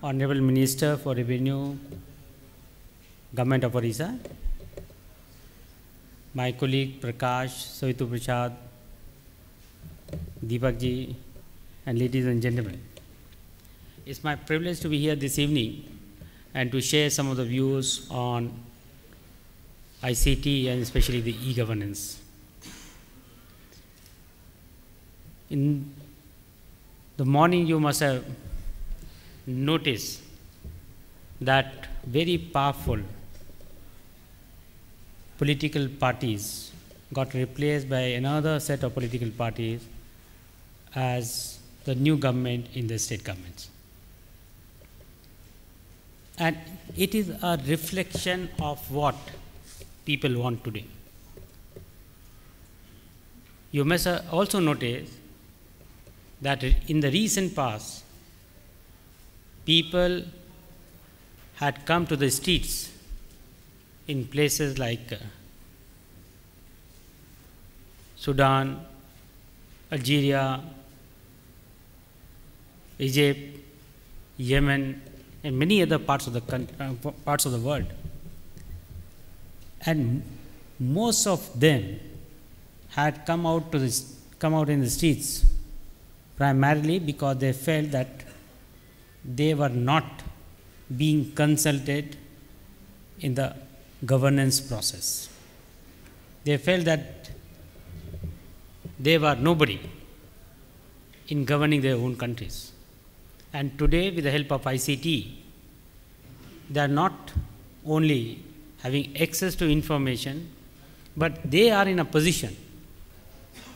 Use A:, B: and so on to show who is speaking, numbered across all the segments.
A: Honorable Minister for Revenue, Government of Orissa, my colleague Prakash, Soitu Prasad, Deepak ji, and ladies and gentlemen. It's my privilege to be here this evening and to share some of the views on ICT and especially the e-governance. In the morning, you must have noticed that very powerful political parties got replaced by another set of political parties as the new government in the state governments. And it is a reflection of what people want today. You must also notice that in the recent past, people had come to the streets in places like Sudan, Algeria, Egypt, Yemen, and many other parts of the world. And most of them had come out in the streets primarily because they felt that they were not being consulted in the governance process. They felt that they were nobody in governing their own countries. And today, with the help of ICT, they are not only having access to information, but they are in a position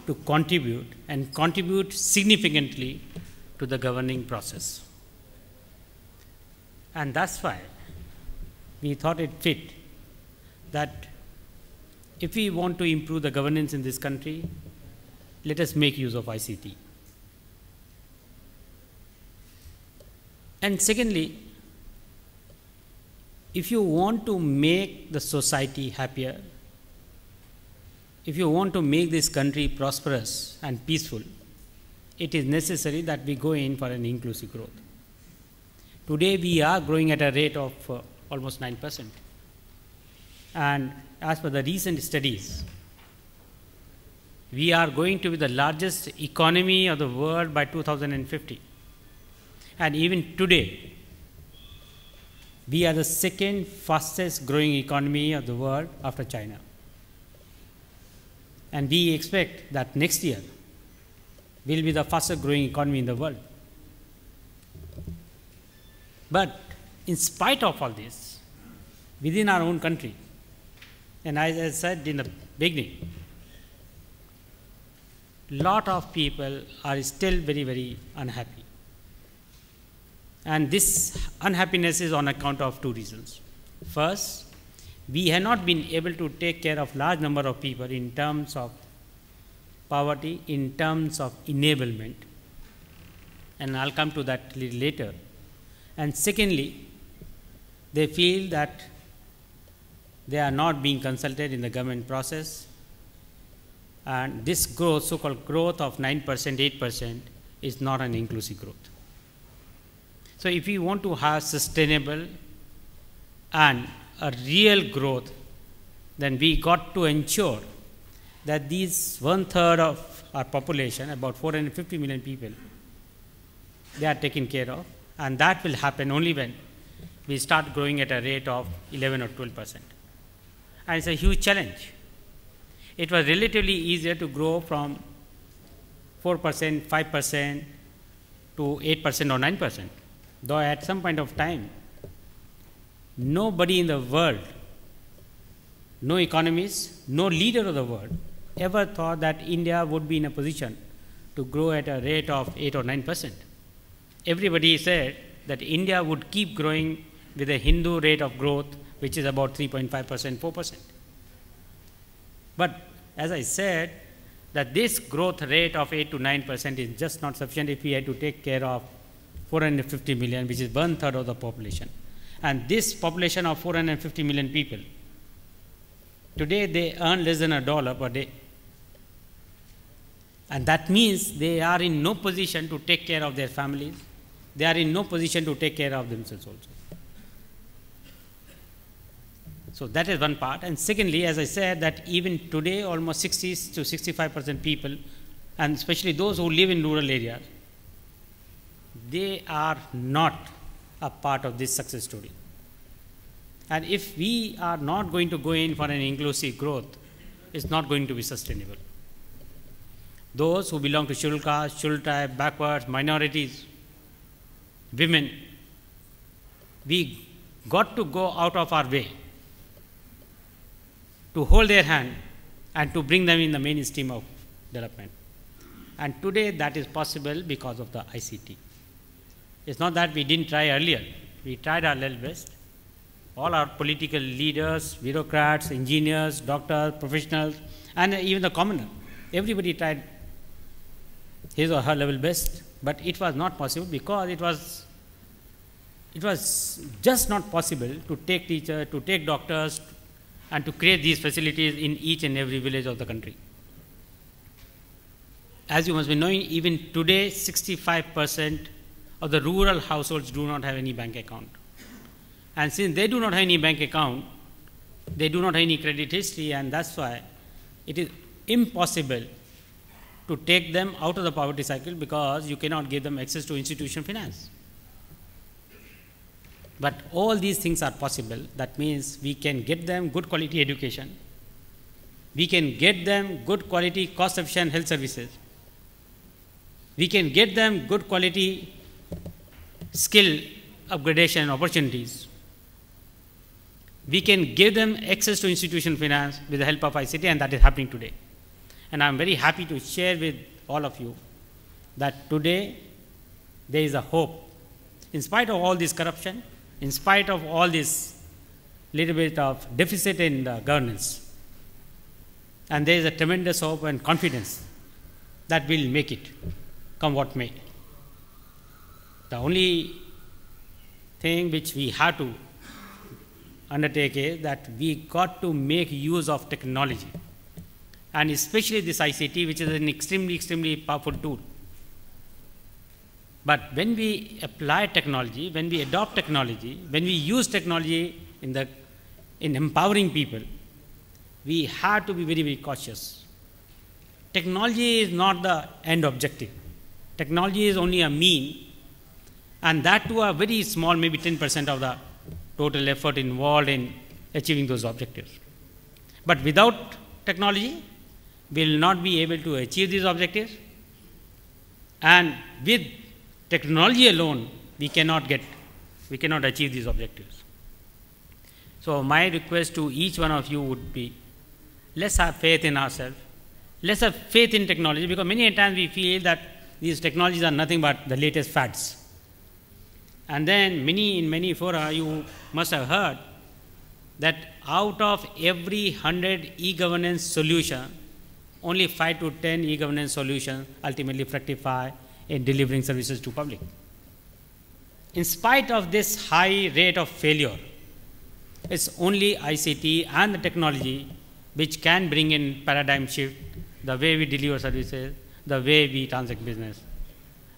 A: to contribute and contribute significantly to the governing process. And that's why we thought it fit that if we want to improve the governance in this country, let us make use of ICT. And secondly, if you want to make the society happier, if you want to make this country prosperous and peaceful, it is necessary that we go in for an inclusive growth. Today, we are growing at a rate of almost 9%. And as per the recent studies, we are going to be the largest economy of the world by 2050. And even today, we are the second fastest growing economy of the world after China. And we expect that next year will be the fastest growing economy in the world. But in spite of all this, within our own country, and as I said in the beginning, lot of people are still very, very unhappy. And this unhappiness is on account of two reasons. First, we have not been able to take care of large number of people in terms of poverty, in terms of enablement. And I'll come to that a little later. And secondly, they feel that they are not being consulted in the government process. And this growth, so-called growth of 9%, 8%, is not an inclusive growth. So if we want to have sustainable and a real growth, then we got to ensure that these 1/3 of our population, about 450 million people, they are taken care of. And that will happen only when we start growing at a rate of 11 or 12%. And it's a huge challenge. It was relatively easier to grow from 4%, 5% to 8% or 9%. Though at some point of time, nobody in the world, no economist, no leader of the world, ever thought that India would be in a position to grow at a rate of 8 or 9%. Everybody said that India would keep growing with a Hindu rate of growth, which is about 3.5%, 4%. But as I said, that this growth rate of 8 to 9% is just not sufficient if we had to take care of 450 million, which is 1/3 of the population. And this population of 450 million people, today they earn less than $1 per day. And that means they are in no position to take care of their families. they are in no position to take care of themselves also. So that is one part. And secondly, as I said, that even today almost 60 to 65% people, and especially those who live in rural areas, they are not a part of this success story. And if we are not going to go in for an inclusive growth, it's not going to be sustainable. Those who belong to scheduled caste, scheduled tribe, backwards, minorities, women, we got to go out of our way to hold their hand and to bring them in the mainstream of development. And today that is possible because of the ICT. It's not that we didn't try earlier. We tried our level best. All our political leaders, bureaucrats, engineers, doctors, professionals, and even the commoner, everybody tried his or her level best, but it was not possible because it was just not possible to take teachers, to take doctors, and to create these facilities in each and every village of the country. As you must be knowing, even today 65% of the rural households do not have any bank account. And since they do not have any bank account, they do not have any credit history, and that's why it is impossible to take them out of the poverty cycle because you cannot give them access to institutional finance. But all these things are possible. That means we can get them good quality education. We can get them good quality, cost-efficient health services. We can get them good quality skill upgradation opportunities. We can give them access to institutional finance with the help of ICT, and that is happening today. And I am very happy to share with all of you that today there is a hope. In spite of all this corruption, in spite of all this little bit of deficit in the governance, and there is a tremendous hope and confidence that we will make it, come what may. The only thing which we have to undertake is that we got to make use of technology, and especially this ICT, which is an extremely powerful tool. But when we apply technology, when we adopt technology, when we use technology in empowering people, we have to be very cautious. Technology is not the end objective. Technology is only a mean, and that to a very small, maybe 10% of the total effort involved in achieving those objectives. But without technology, we will not be able to achieve these objectives, and with technology alone, we cannot achieve these objectives. So my request to each one of you would be, let's have faith in ourselves, let's have faith in technology, because many times we feel that these technologies are nothing but the latest fads. And then in many fora, you must have heard that out of every 100 e-governance solution, only 5 to 10 e-governance solutions ultimately fructify in delivering services to public. In spite of this high rate of failure, it's only ICT and the technology which can bring in paradigm shift, the way we deliver services, the way we transact business.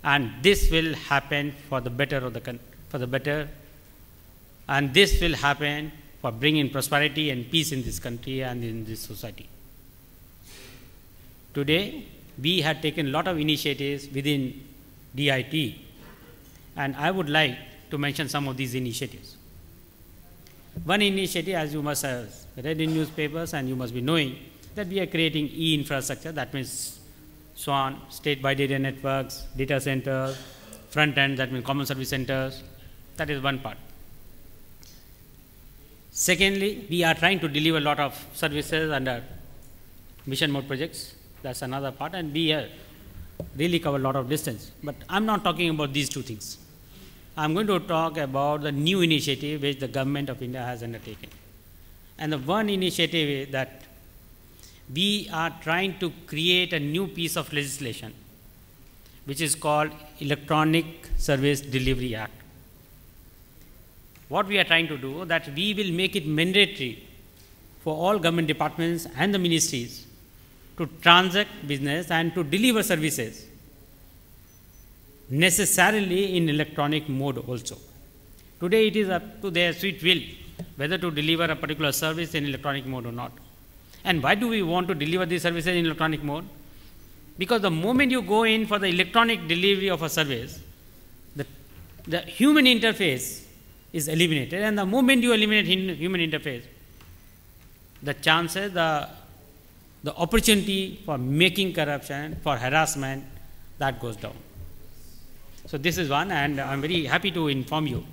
A: And this will happen for the better of the country, and this will happen for bringing prosperity and peace in this country and in this society. Today, we have taken a lot of initiatives within DIT, and I would like to mention some of these initiatives. One initiative, as you must have read in newspapers and you must be knowing, that we are creating e-infrastructure, that means SWAN, state-wide data networks, data centers, front end, that means common service centers. That is one part. Secondly, we are trying to deliver a lot of services under mission mode projects. That's another part, and we really cover a lot of distance. But I'm not talking about these two things. I'm going to talk about the new initiative which the government of India has undertaken. And the one initiative is that we are trying to create a new piece of legislation which is called Electronic Service Delivery Act. What we are trying to do, that we will make it mandatory for all government departments and the ministries to transact business and to deliver services, necessarily in electronic mode also. Today it is up to their sweet will whether to deliver a particular service in electronic mode or not. And why do we want to deliver these services in electronic mode? Because the moment you go in for the electronic delivery of a service, the human interface is eliminated, and the moment you eliminate human interface, the chances, the opportunity for making corruption, for harassment, that goes down. So this is one, and I am very happy to inform you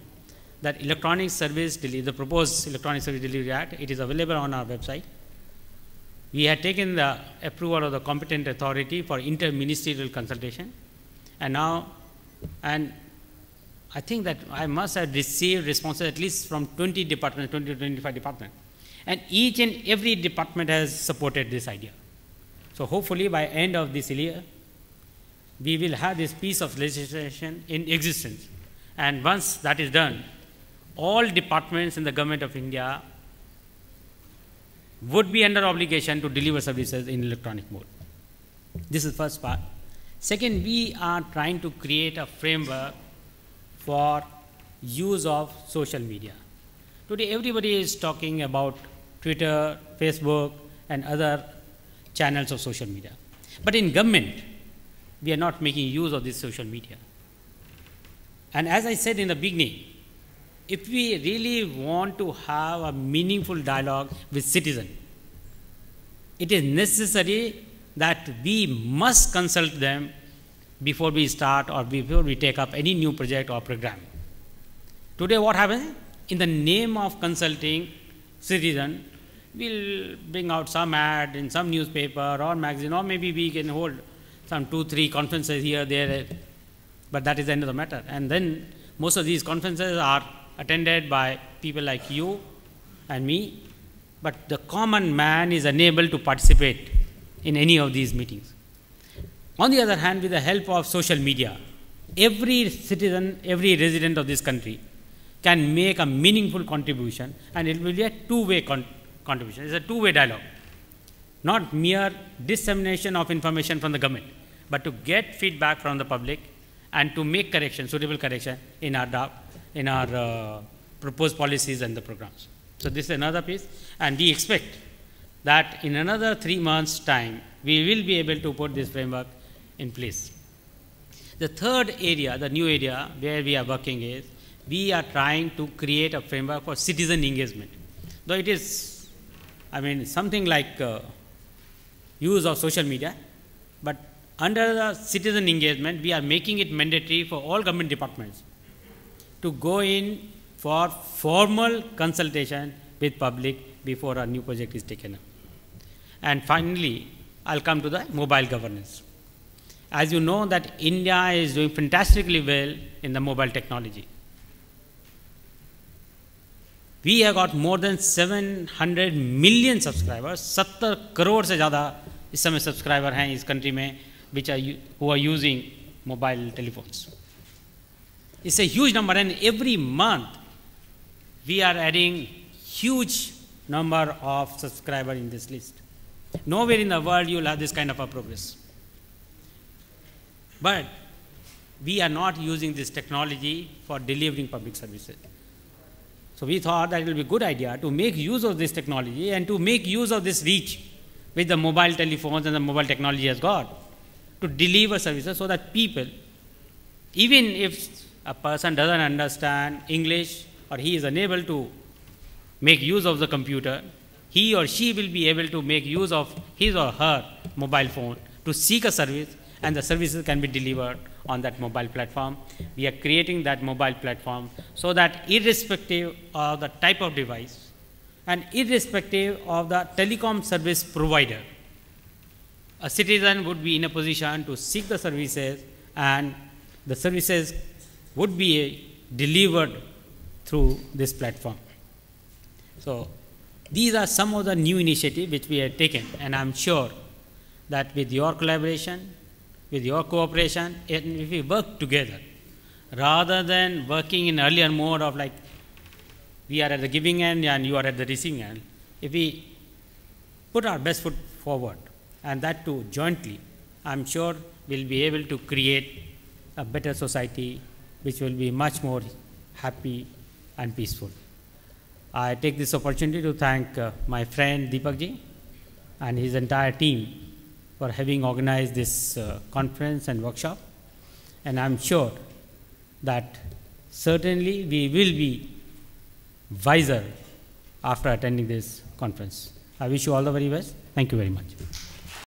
A: that electronic service delivery, the proposed Electronic Service Delivery Act, it is available on our website. We had taken the approval of the competent authority for interministerial consultation, and now, and I think that I must have received responses at least from 20 departments, 20 to 25 departments, and each and every department has supported this idea. So hopefully by end of this year, we will have this piece of legislation in existence, and once that is done, all departments in the Government of India would be under obligation to deliver services in electronic mode. This is the first part. Second, we are trying to create a framework for use of social media. Today, everybody is talking about Twitter, Facebook, and other channels of social media. But in government, we are not making use of this social media. And as I said in the beginning, if we really want to have a meaningful dialogue with citizens, it is necessary that we must consult them before we start or before we take up any new project or program. Today what happens? In the name of consulting citizen, we'll bring out some ad in some newspaper or magazine, or maybe we can hold some 2-3 conferences here, there, but that is the end of the matter. And then most of these conferences are attended by people like you and me, but the common man is unable to participate in any of these meetings. On the other hand, with the help of social media, every citizen, every resident of this country can make a meaningful contribution, and it will be a two-way contribution. It's a two-way dialogue, not mere dissemination of information from the government, but to get feedback from the public and to make correction, suitable correction in our proposed policies and the programs. So this is another piece, and we expect that in another 3 months' time, we will be able to put this framework in place. The third area, the new area where we are working is, we are trying to create a framework for citizen engagement. Though it is, something like use of social media, but under the citizen engagement, we are making it mandatory for all government departments to go in for formal consultation with public before a new project is taken up. And finally, I'll come to the mobile governance. As you know that India is doing fantastically well in the mobile technology. We have got more than 700 million subscribers, 70 crore से ज़्यादा इस समय subscriber हैं इस country में, who are using mobile telephones. It's a huge number, and every month we are adding huge number of subscribers in this list. Nowhere in the world you will have this kind of a progress. But we are not using this technology for delivering public services. So we thought that it will be a good idea to make use of this technology and to make use of this reach which the mobile telephones and the mobile technology has got to deliver services, so that people, even if a person doesn't understand English or he is unable to make use of the computer, he or she will be able to make use of his or her mobile phone to seek a service, and the services can be delivered on that mobile platform. We are creating that mobile platform so that irrespective of the type of device and irrespective of the telecom service provider, a citizen would be in a position to seek the services, and the services would be delivered through this platform. So these are some of the new initiatives which we have taken, and I am sure that with your collaboration, with your cooperation, and if we work together, rather than working in earlier mode of like we are at the giving end and you are at the receiving end, if we put our best foot forward, and that too jointly, I am sure we will be able to create a better society which will be much more happy and peaceful. I take this opportunity to thank my friend Deepak ji and his entire team for having organized this conference and workshop. And I'm sure that certainly we will be wiser after attending this conference. I wish you all the very best. Thank you very much.